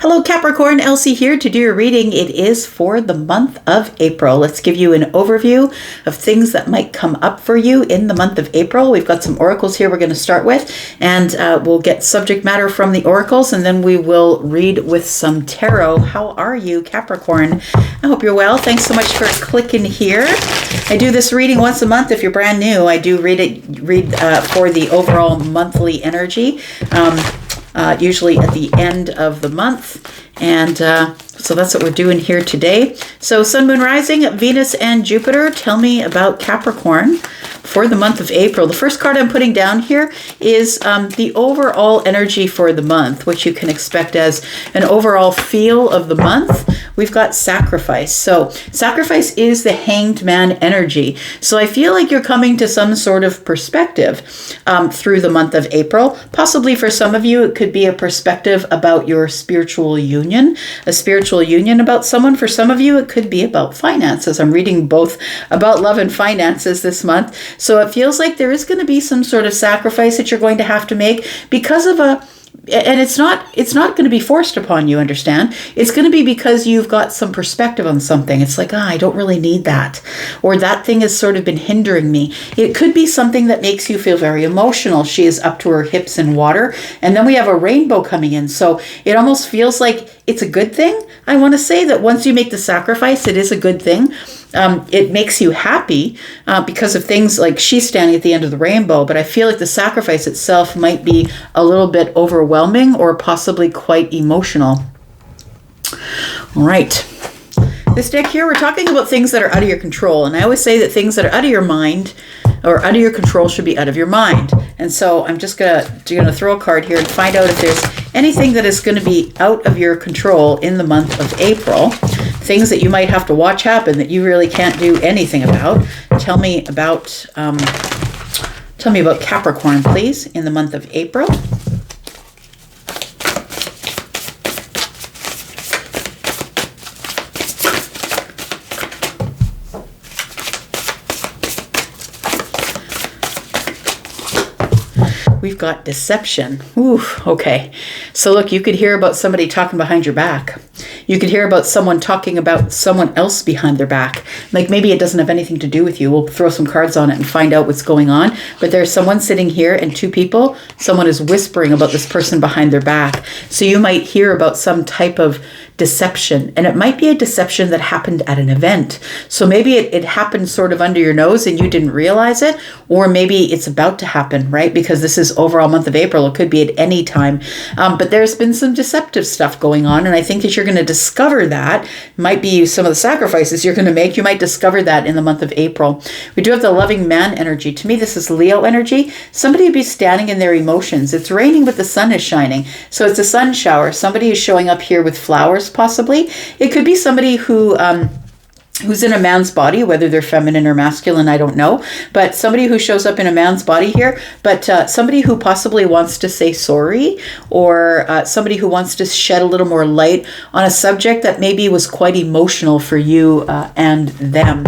Hello Capricorn, Elsie here to do your reading. It is for the month of April. Let's give you an overview of things that might come up for you in the month of April. We've got some oracles here we're going to start with, and we'll get subject matter from the oracles, and then we will read with some tarot. How are you, Capricorn? I hope you're well. Thanks so much for clicking here. I do this reading once a month. If you're brand new, I do read for the overall monthly energy. Usually at the end of the month. And so that's what we're doing here today. So Sun, Moon, Rising, Venus, and Jupiter. Tell me about Capricorn for the month of April. The first card I'm putting down here is the overall energy for the month, which you can expect as an overall feel of the month. We've got sacrifice. So sacrifice is the hanged man energy. So I feel like you're coming to some sort of perspective through the month of April. Possibly for some of you, it could be a perspective about your spiritual union, a spiritual union about someone. For some of you, it could be about finances. I'm reading both about love and finances this month. So it feels like there is going to be some sort of sacrifice that you're going to have to make because of and it's not going to be forced upon you, understand? It's going to be because you've got some perspective on something. It's like, I don't really need that. Or that thing has sort of been hindering me. It could be something that makes you feel very emotional. She is up to her hips in water. And then we have a rainbow coming in. So it almost feels like it's a good thing. I want to say that once you make the sacrifice, it is a good thing. It makes you happy because of things like she's standing at the end of the rainbow, but I feel like the sacrifice itself might be a little bit overwhelming or possibly quite emotional. All right. This deck here, we're talking about things that are out of your control. And I always say that things that are out of your mind or out of your control should be out of your mind. And so I'm just gonna throw a card here and find out if there's anything that is going to be out of your control in the month of April. Things that you might have to watch happen that you really can't do anything about. Tell me about Capricorn, please, in the month of April. We've got deception. Ooh, okay. So look, you could hear about somebody talking behind your back. You could hear about someone talking about someone else behind their back. Like maybe it doesn't have anything to do with you. We'll throw some cards on it and find out what's going on. But there's someone sitting here and two people. Someone is whispering about this person behind their back. So you might hear about some type of deception. And it might be a deception that happened at an event. So maybe it happened sort of under your nose and you didn't realize it. Or maybe it's about to happen, right? Because this is overall month of April. It could be at any time. But there's been some deceptive stuff going on. And I think that you're going to discover that. Might be some of the sacrifices you're going to make. You might discover that in the month of April. We do have the loving man energy. To me, this is Leo energy. Somebody would be standing in their emotions. It's raining, but the sun is shining. So it's a sun shower. Somebody is showing up here with flowers, possibly. It could be somebody who's in a man's body, whether they're feminine or masculine, I don't know. But somebody who shows up in a man's body here, but somebody who possibly wants to say sorry, or somebody who wants to shed a little more light on a subject that maybe was quite emotional for you and them.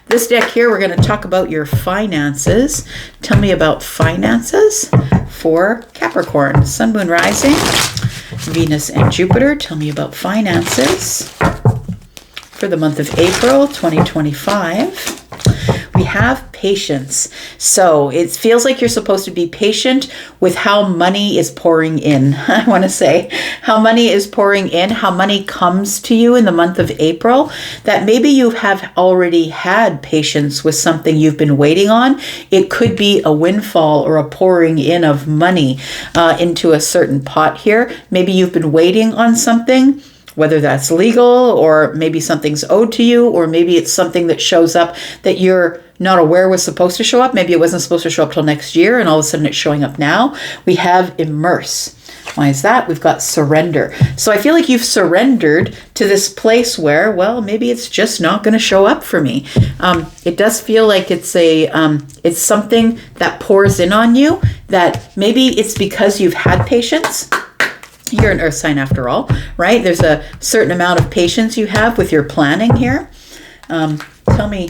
This deck here, we're going to talk about your finances. Tell me about finances for Capricorn. Sun, Moon, Rising, Venus, and Jupiter. Tell me about finances for the month of April 2025. We have patience. So it feels like you're supposed to be patient with how money is pouring in. I want to say how money is pouring in, how money comes to you in the month of April, that maybe you have already had patience with something you've been waiting on. It could be a windfall or a pouring in of money into a certain pot here. Maybe you've been waiting on something, whether that's legal or maybe something's owed to you, or maybe it's something that shows up that you're not aware was supposed to show up. Maybe it wasn't supposed to show up till next year and all of a sudden it's showing up now. We have immerse. Why is that? We've got surrender. So I feel like you've surrendered to this place where, well, maybe it's just not going to show up for me. It does feel like it's it's something that pours in on you, that maybe it's because you've had patience. You're an earth sign after all, right? There's a certain amount of patience you have with your planning here. Tell me,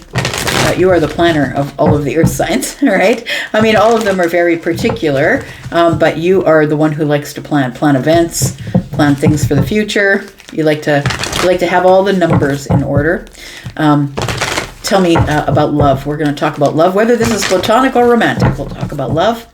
you are the planner of all of the earth signs, right? I mean, all of them are very particular, but you are the one who likes to plan events, plan things for the future. You like to have all the numbers in order. Tell me about love. We're going to talk about love, whether this is platonic or romantic. We'll talk about love.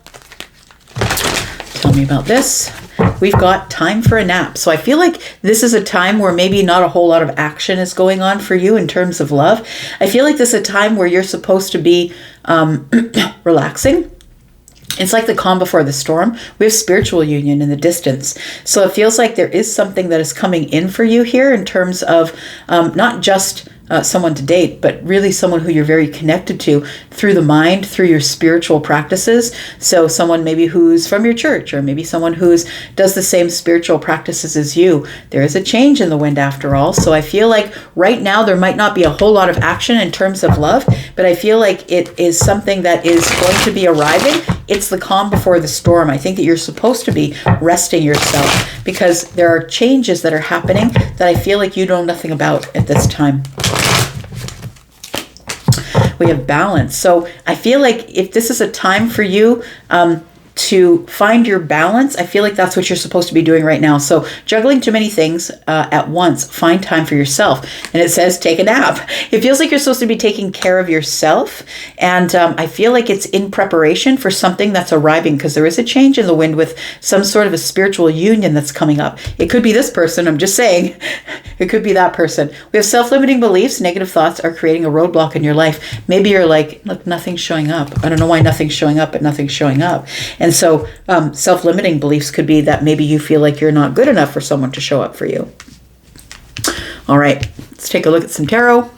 Tell me about this. We've got time for a nap. So I feel like this is a time where maybe not a whole lot of action is going on for you in terms of love. I feel like this is a time where you're supposed to be relaxing. It's like the calm before the storm. We have spiritual union in the distance. So it feels like there is something that is coming in for you here in terms of not just someone to date, but really someone who you're very connected to through the mind, through your spiritual practices. So someone maybe who's from your church, or maybe someone who's does the same spiritual practices as you. There is a change in the wind after all. So I feel like right now there might not be a whole lot of action in terms of love, but I feel like it is something that is going to be arriving. It's the calm before the storm. I think that you're supposed to be resting yourself because there are changes that are happening that I feel like you know nothing about at this time. We have balance. So I feel like if this is a time for you to find your balance, I feel like that's what you're supposed to be doing right now. So juggling too many things at once, find time for yourself. And it says take a nap. It feels like you're supposed to be taking care of yourself. And I feel like it's in preparation for something that's arriving, because there is a change in the wind with some sort of a spiritual union that's coming up. It could be this person, I'm just saying. It could be that person. We have self-limiting beliefs. Negative thoughts are creating a roadblock in your life. Maybe you're like, look, nothing's showing up. I don't know why nothing's showing up, but nothing's showing up. And so self-limiting beliefs could be that maybe you feel like you're not good enough for someone to show up for you. All right, let's take a look at some tarot.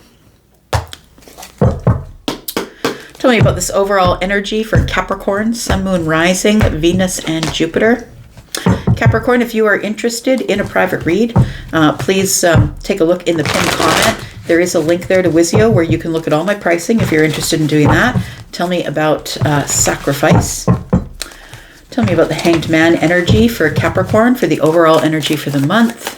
Tell me about this overall energy for Capricorn, Sun, Moon, Rising, Venus, and Jupiter. Capricorn, if you are interested in a private read, please take a look in the pinned comment. There is a link there to Wizio where you can look at all my pricing if you're interested in doing that. Tell me about sacrifice. Tell me about the Hanged Man energy for Capricorn, for the overall energy for the month.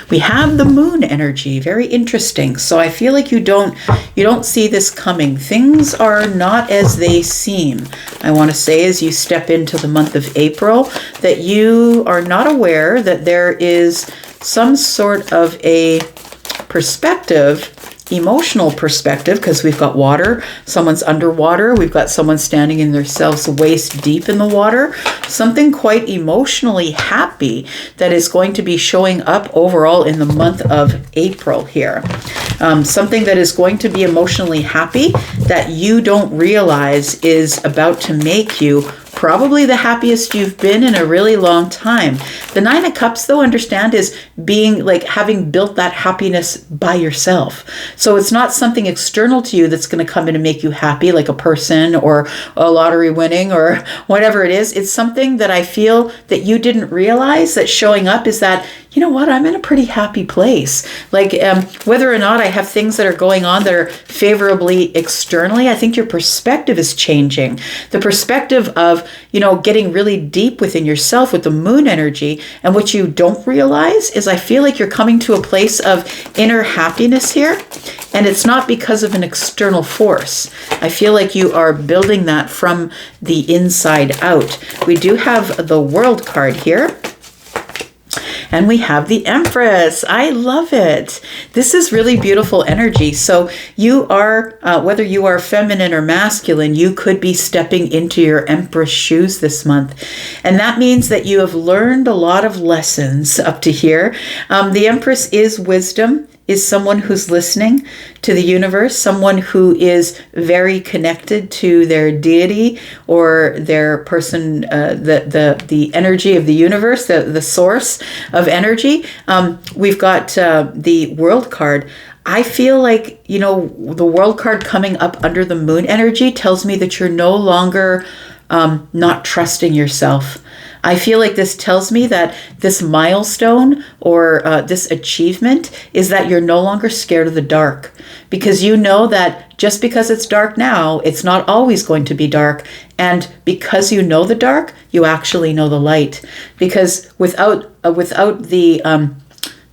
We have the Moon energy, very interesting. So I feel like you don't see this coming. Things are not as they seem. I want to say as you step into the month of April that you are not aware that there is some sort of a perspective, emotional perspective, because we've got water, someone's underwater, we've got someone standing in themselves waist deep in the water, something quite emotionally happy that is going to be showing up overall in the month of April here. Something that is going to be emotionally happy that you don't realize is about to make you probably the happiest you've been in a really long time. The Nine of Cups, though, understand, is being like having built that happiness by yourself. So it's not something external to you that's going to come in and make you happy, like a person or a lottery winning or whatever it is. It's something that I feel that you didn't realize that's showing up is that, you know what, I'm in a pretty happy place. Like whether or not I have things that are going on that are favorably externally, I think your perspective is changing. The perspective of, getting really deep within yourself with the Moon energy. And what you don't realize is I feel like you're coming to a place of inner happiness here. And it's not because of an external force. I feel like you are building that from the inside out. We do have the World card here. And we have the Empress. I love it. This is really beautiful energy. So you are, whether you are feminine or masculine, you could be stepping into your Empress shoes this month. And that means that you have learned a lot of lessons up to here. The Empress is wisdom, is someone who's listening to the universe, someone who is very connected to their deity or their person, the energy of the universe, the source of energy. We've got the World card. I feel like, the World card coming up under the Moon energy tells me that you're no longer not trusting yourself. I feel like this tells me that this milestone or this achievement is that you're no longer scared of the dark, because you know that just because it's dark now, it's not always going to be dark. And because you know the dark, you actually know the light. Because without the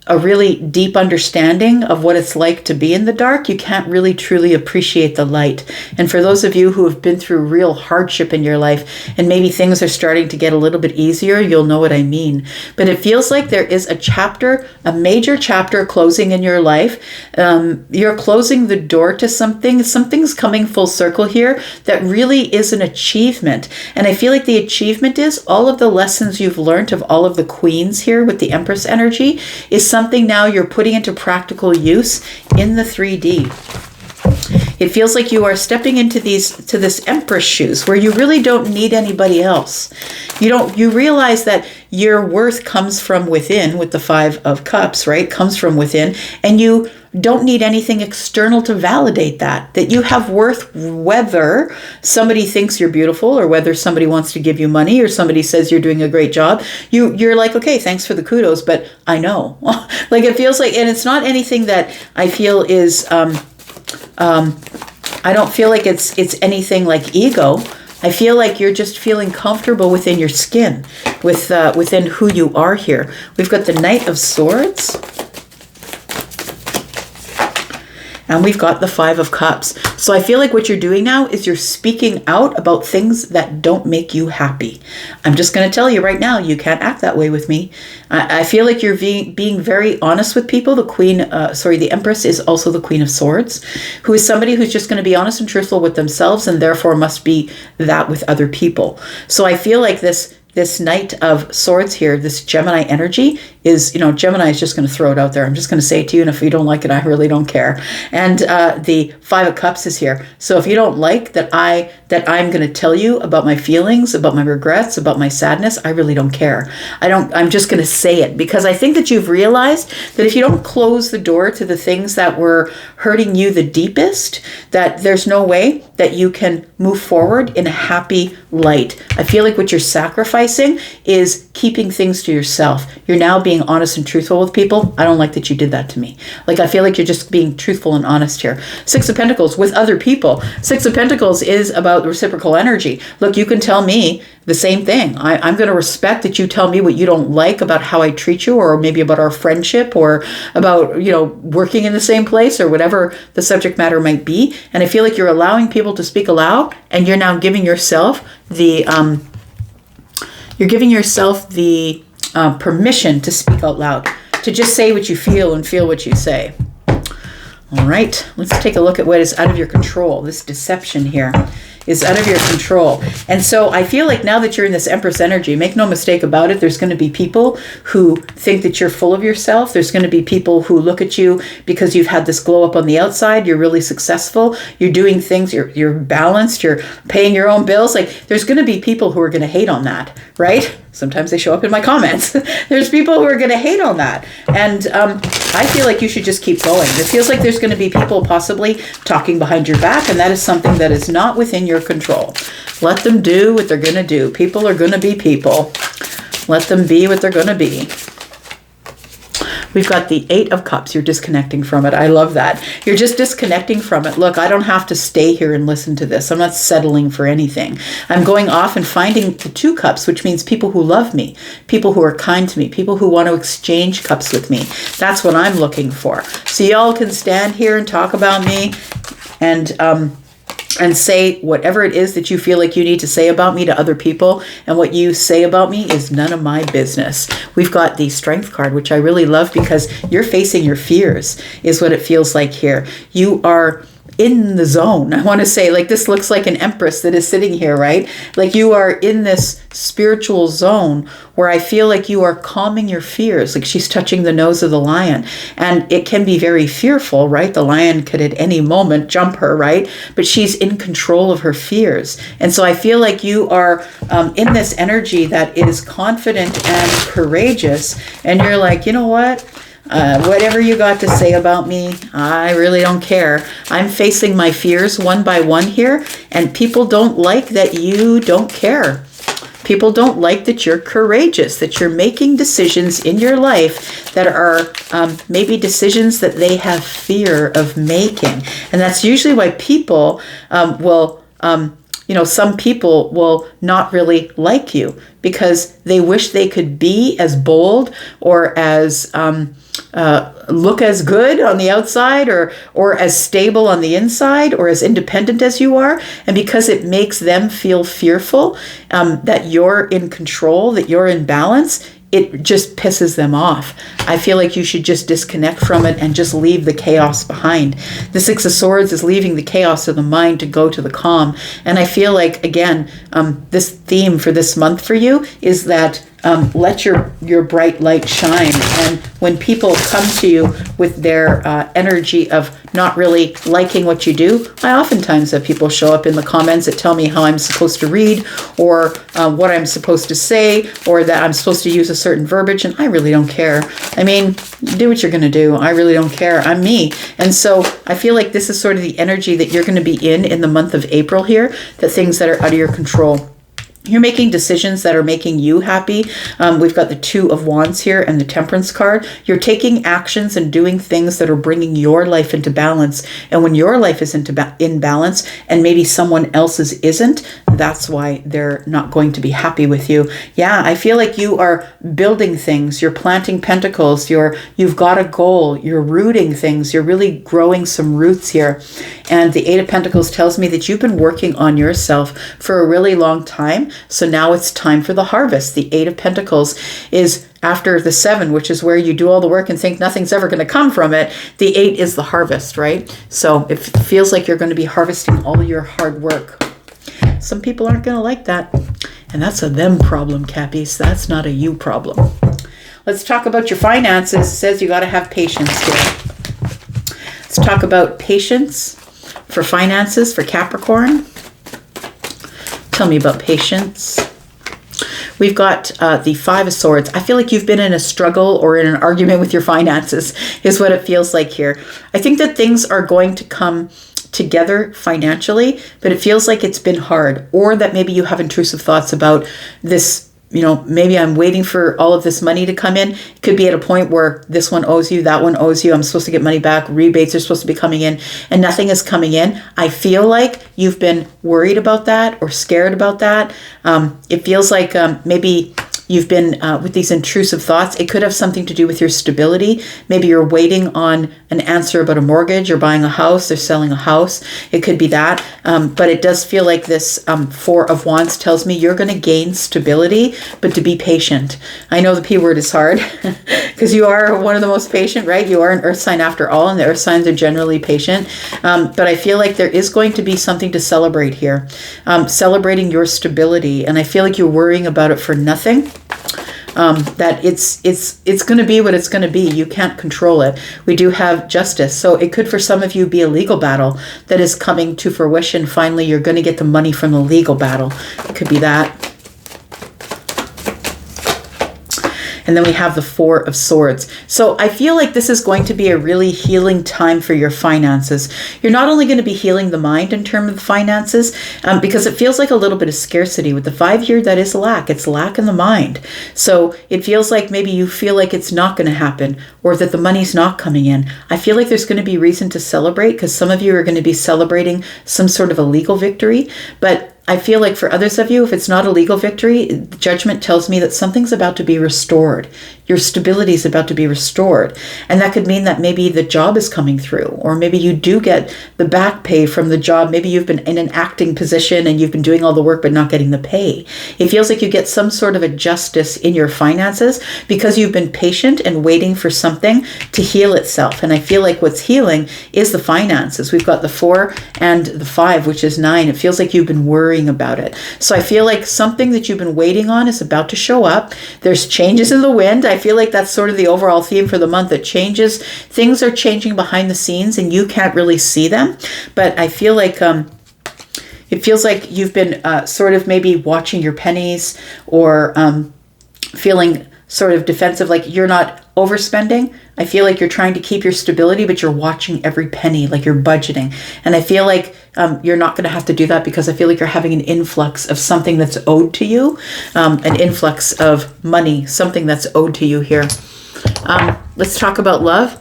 a really deep understanding of what it's like to be in the dark, you can't really truly appreciate the light. And for those of you who have been through real hardship in your life, and maybe things are starting to get a little bit easier, you'll know what I mean. But it feels like there is a chapter, a major chapter closing in your life. You're closing the door to something. Something's coming full circle here that really is an achievement. And I feel like the achievement is all of the lessons you've learned of all of the queens here with the Empress energy is something now you're putting into practical use in the 3D. It feels like you are stepping into this Empress shoes where you really don't need anybody else. You realize that your worth comes from within with the 5 of Cups, right? Comes from within, and you don't need anything external to validate that you have worth, whether somebody thinks you're beautiful or whether somebody wants to give you money or somebody says you're doing a great job. You're like, okay, thanks for the kudos, but I know. Like it feels like, and it's not anything that I feel is, I don't feel like it's anything like ego. I feel like you're just feeling comfortable within your skin, within who you are here. We've got the Knight of Swords. And we've got the 5 of Cups. So I feel like what you're doing now is you're speaking out about things that don't make you happy. I'm just going to tell you right now, you can't act that way with me. I feel like you're being very honest with people. The Empress is also the Queen of Swords, who is somebody who's just going to be honest and truthful with themselves and therefore must be that with other people. So I feel like this Knight of Swords here, this Gemini energy is, Gemini is just going to throw it out there. I'm just going to say it to you, and if you don't like it, I really don't care. And the 5 of Cups is here. So if you don't like that I'm going to tell you about my feelings, about my regrets, about my sadness, I really don't care. I'm just going to say it because I think that you've realized that if you don't close the door to the things that were hurting you the deepest, that there's no way that you can move forward in a happy light. I feel like what you're sacrificing is keeping things to yourself. You're now being honest and truthful with people. I don't like that you did that to me. Like, I feel like you're just being truthful and honest here. 6 of Pentacles with other people. 6 of Pentacles is about reciprocal energy. Look, you can tell me the same thing. I'm going to respect that you tell me what you don't like about how I treat you, or maybe about our friendship, or about, working in the same place, or whatever the subject matter might be. And I feel like you're allowing people to speak aloud, and you're now giving yourself the permission to speak out loud, to just say what you feel and feel what you say. All right, let's take a look at what is out of your control. This deception here is out of your control. And so I feel like now that you're in this Empress energy, make no mistake about it, there's going to be people who think that you're full of yourself. There's going to be people who look at you because you've had this glow up on the outside. You're really successful. You're doing things. You're balanced. You're paying your own bills. Like, there's going to be people who are going to hate on that, right? Sometimes they show up in my comments. There's people who are going to hate on that. And I feel like you should just keep going. It feels like there's going to be people possibly talking behind your back, and that is something that is not within your control. Let them do what they're going to do. People are going to be people. Let them be what they're going to be. We've got the 8 of Cups. You're disconnecting from it. I love that. You're just disconnecting from it. Look, I don't have to stay here and listen to this. I'm not settling for anything. I'm going off and finding the 2 cups, which means people who love me, people who are kind to me, people who want to exchange cups with me. That's what I'm looking for. So y'all can stand here and talk about me and say whatever it is that you feel like you need to say about me to other people. And what you say about me is none of my business. We've got the Strength card, which I really love because you're facing your fears, is what it feels like here. You are in the zone. I want to say, like, this looks like an Empress that is sitting here, right? Like, you are in this spiritual zone where I feel like you are calming your fears. Like, she's touching the nose of the lion, and it can be very fearful, right? The lion could at any moment jump her, right? But she's in control of her fears. And so I feel like you are in this energy that is confident and courageous. And you're like, you know what? Whatever you got to say about me, I really don't care. I'm facing my fears one by one here, and people don't like that you don't care. People don't like that you're courageous, that you're making decisions in your life that are maybe decisions that they have fear of making. And that's usually why people will some people will not really like you because they wish they could be as bold or as look as good on the outside or as stable on the inside or as independent as you are. And because it makes them feel fearful that you're in control, that you're in balance, it just pisses them off. I feel like you should just disconnect from it and just leave the chaos behind. The Six of Swords is leaving the chaos of the mind to go to the calm. And I feel like, again, this theme for this month for you is that let your bright light shine. And when people come to you with their energy of not really liking what you do, I oftentimes have people show up in the comments that tell me how I'm supposed to read or what I'm supposed to say or that I'm supposed to use a certain verbiage, and I really don't care. I mean, do what you're going to do. I really don't care. I'm me. And so I feel like this is sort of the energy that you're going to be in the month of April here, the things that are out of your control. You're making decisions that are making you happy. We've got the Two of Wands here and the Temperance card. You're taking actions and doing things that are bringing your life into balance. And when your life is in balance and maybe someone else's isn't, that's why they're not going to be happy with you. Yeah, I feel like you are building things. You're planting pentacles. You've got a goal. You're rooting things. You're really growing some roots here. And the Eight of Pentacles tells me that you've been working on yourself for a really long time. So now it's time for the harvest. The Eight of Pentacles is after the Seven, which is where you do all the work and think nothing's ever going to come from it. The Eight is the harvest, right? So it feels like you're going to be harvesting all your hard work. Some people aren't going to like that. And that's a them problem, Cappies. That's not a you problem. Let's talk about your finances. It says you got to have patience here. Let's talk about patience for finances for Capricorn. Tell me about patience. We've got the Five of Swords. I feel like you've been in a struggle or in an argument with your finances is what it feels like here. I think that things are going to come together financially, but it feels like it's been hard, or that maybe you have intrusive thoughts about this. Maybe I'm waiting for all of this money to come in. It could be at a point where this one owes you, that one owes you. I'm supposed to get money back. Rebates are supposed to be coming in and nothing is coming in. I feel like you've been worried about that or scared about that. It feels like maybe you've been with these intrusive thoughts. It could have something to do with your stability. Maybe you're waiting on an answer about a mortgage or buying a house or selling a house. It could be that. But it does feel like this Four of Wands tells me you're going to gain stability, but to be patient. I know the P word is hard because you are one of the most patient, right? You are an earth sign after all, and the earth signs are generally patient. But I feel like there is going to be something to celebrate here, celebrating your stability. And I feel like you're worrying about it for nothing. That it's going to be what it's going to be. You can't control it. We do have justice. So it could, for some of you, be a legal battle that is coming to fruition. Finally, you're going to get the money from the legal battle. It could be that. And then we have the Four of Swords. So I feel like this is going to be a really healing time for your finances. You're not only going to be healing the mind in terms of finances, because it feels like a little bit of scarcity. With the 5 here, that is lack. It's lack in the mind. So it feels like maybe you feel like it's not going to happen or that the money's not coming in. I feel like there's going to be reason to celebrate because some of you are going to be celebrating some sort of a legal victory. But I feel like for others of you, if it's not a legal victory, judgment tells me that something's about to be restored. Your stability is about to be restored. And that could mean that maybe the job is coming through, or maybe you do get the back pay from the job. Maybe you've been in an acting position and you've been doing all the work but not getting the pay. It feels like you get some sort of a justice in your finances because you've been patient and waiting for something to heal itself. And I feel like what's healing is the finances. We've got the 4 and the 5, which is 9. It feels like you've been worrying about it. So I feel like something that you've been waiting on is about to show up. There's changes in the wind. I feel like that's sort of the overall theme for the month. That changes, things are changing behind the scenes and you can't really see them. But I feel like it feels like you've been sort of maybe watching your pennies or feeling sort of defensive, like you're not overspending. I feel like you're trying to keep your stability, but you're watching every penny, like you're budgeting. And I feel like you're not going to have to do that because I feel like you're having an influx of something that's owed to you, an influx of money, something that's owed to you here. Let's talk about love,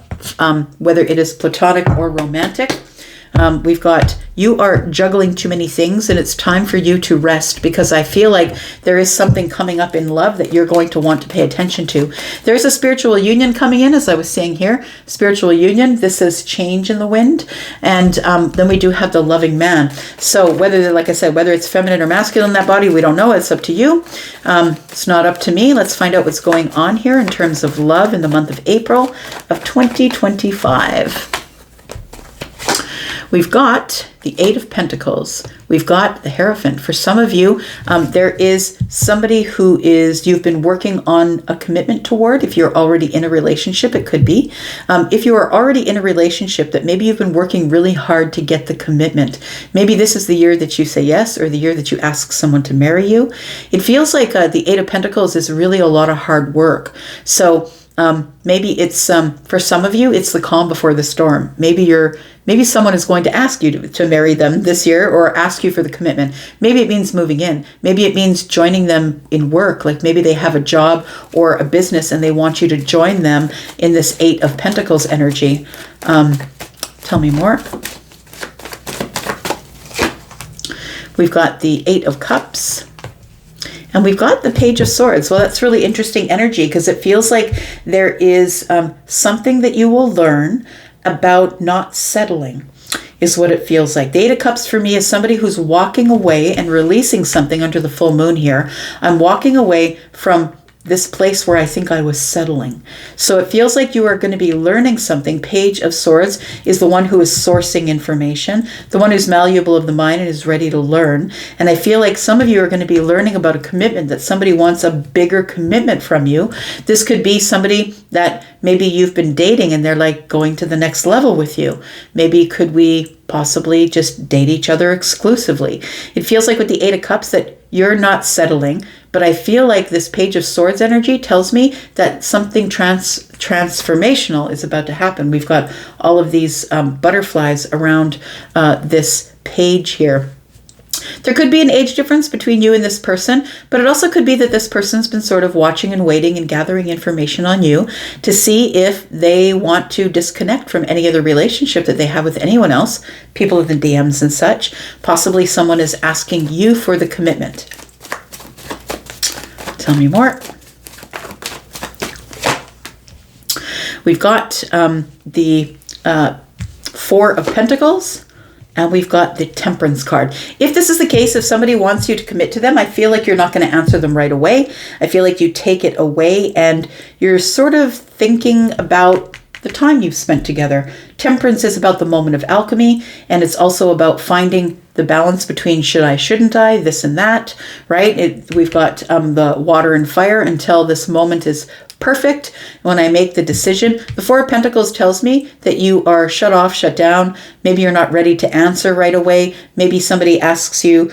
whether it is platonic or romantic. We've got, you are juggling too many things and it's time for you to rest, because I feel like there is something coming up in love that you're going to want to pay attention to. There's a spiritual union coming in, as I was saying here. Spiritual union, this is change in the wind. And then we do have the loving man. So whether, like I said, whether it's feminine or masculine, that body, we don't know. It's up to you. It's not up to me. Let's find out what's going on here in terms of love in the month of April of 2025. We've got the Eight of Pentacles. We've got the Hierophant. For some of you, there is somebody who you've been working on a commitment toward. If you're already in a relationship, it could be. If you are already in a relationship, that maybe you've been working really hard to get the commitment. Maybe this is the year that you say yes, or the year that you ask someone to marry you. It feels like the Eight of Pentacles is really a lot of hard work. So maybe it's, for some of you, it's the calm before the storm. Maybe someone is going to ask you to marry them this year, or ask you for the commitment. Maybe it means moving in. Maybe it means joining them in work. Like maybe they have a job or a business and they want you to join them in this Eight of Pentacles energy. Tell me more. We've got the Eight of Cups. And we've got the Page of Swords. Well, that's really interesting energy, because it feels like there is something that you will learn about not settling, is what it feels like. The Eight of Cups for me is somebody who's walking away and releasing something under the full moon here. I'm walking away from this place where I think I was settling. So it feels like you are going to be learning something. Page of Swords is the one who is sourcing information, the one who's malleable of the mind and is ready to learn. And I feel like some of you are going to be learning about a commitment, that somebody wants a bigger commitment from you. This could be somebody that maybe you've been dating and they're like going to the next level with you. Maybe could we possibly just date each other exclusively? It feels like with the Eight of Cups that you're not settling, but I feel like this Page of Swords energy tells me that something transformational is about to happen. We've got all of these butterflies around this page here. There could be an age difference between you and this person, but it also could be that this person's been sort of watching and waiting and gathering information on you to see if they want to disconnect from any other relationship that they have with anyone else, people in the DMs and such. Possibly someone is asking you for the commitment. Tell me more. We've got the Four of Pentacles. And we've got the Temperance card. If this is the case, if somebody wants you to commit to them, I feel like you're not going to answer them right away. I feel like you take it away and you're sort of thinking about the time you've spent together. Temperance is about the moment of alchemy, and it's also about finding the balance between should I, shouldn't I, this and that, right? We've got the water and fire until this moment is perfect. When I make the decision, the Four of Pentacles tells me that you are shut off, shut down. Maybe you're not ready to answer right away. Maybe somebody asks you,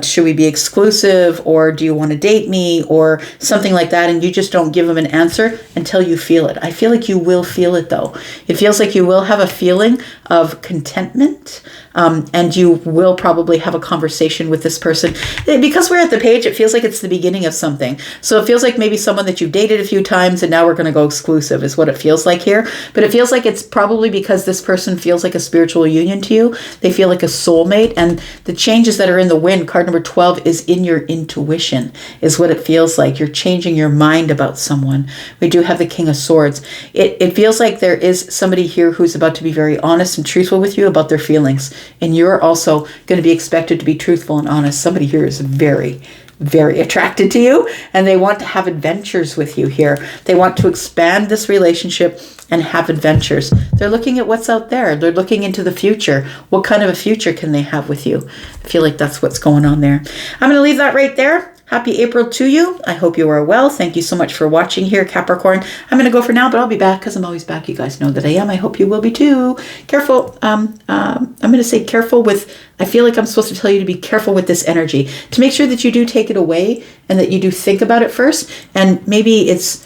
should we be exclusive, or do you want to date me, or something like that, and you just don't give them an answer until you feel it. I feel like you will feel it though. It feels like you will have a feeling of contentment, and you will probably have a conversation with this person. Because we're at the page, it feels like it's the beginning of something. So it feels like maybe someone that you've dated a few times and now we're going to go exclusive is what it feels like here. But it feels like it's probably because this person feels like a spiritual union to you. They feel like a soulmate, and the changes that are in the wind, card number 12, is in your intuition, is what it feels like. You're changing your mind about someone. We do have the King of Swords. It feels like there is somebody here who's about to be very honest and truthful with you about their feelings. And you're also going to be expected to be truthful and honest. Somebody here is very, very attracted to you, and they want to have adventures with you here. They want to expand this relationship and have adventures. They're looking at what's out there. They're looking into the future. What kind of a future can they have with you? I feel like that's what's going on there. I'm going to leave that right there. Happy April to you. I hope you are well. Thank you so much for watching here, Capricorn. I'm going to go for now, but I'll be back because I'm always back. You guys know that I am. I hope you will be too. Careful. I'm going to say careful with, I feel like I'm supposed to tell you to be careful with this energy, to make sure that you do take it away and that you do think about it first. And maybe it's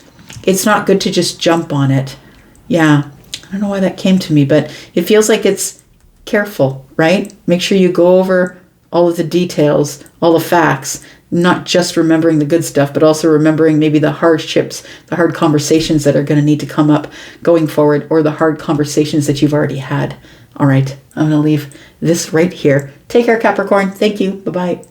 not good to just jump on it. Yeah. I don't know why that came to me, but it feels like it's careful, right? Make sure you go over all of the details, all the facts, not just remembering the good stuff, but also remembering maybe the hardships, the hard conversations that are going to need to come up going forward, or the hard conversations that you've already had. All right, I'm going to leave this right here. Take care, Capricorn. Thank you. Bye-bye.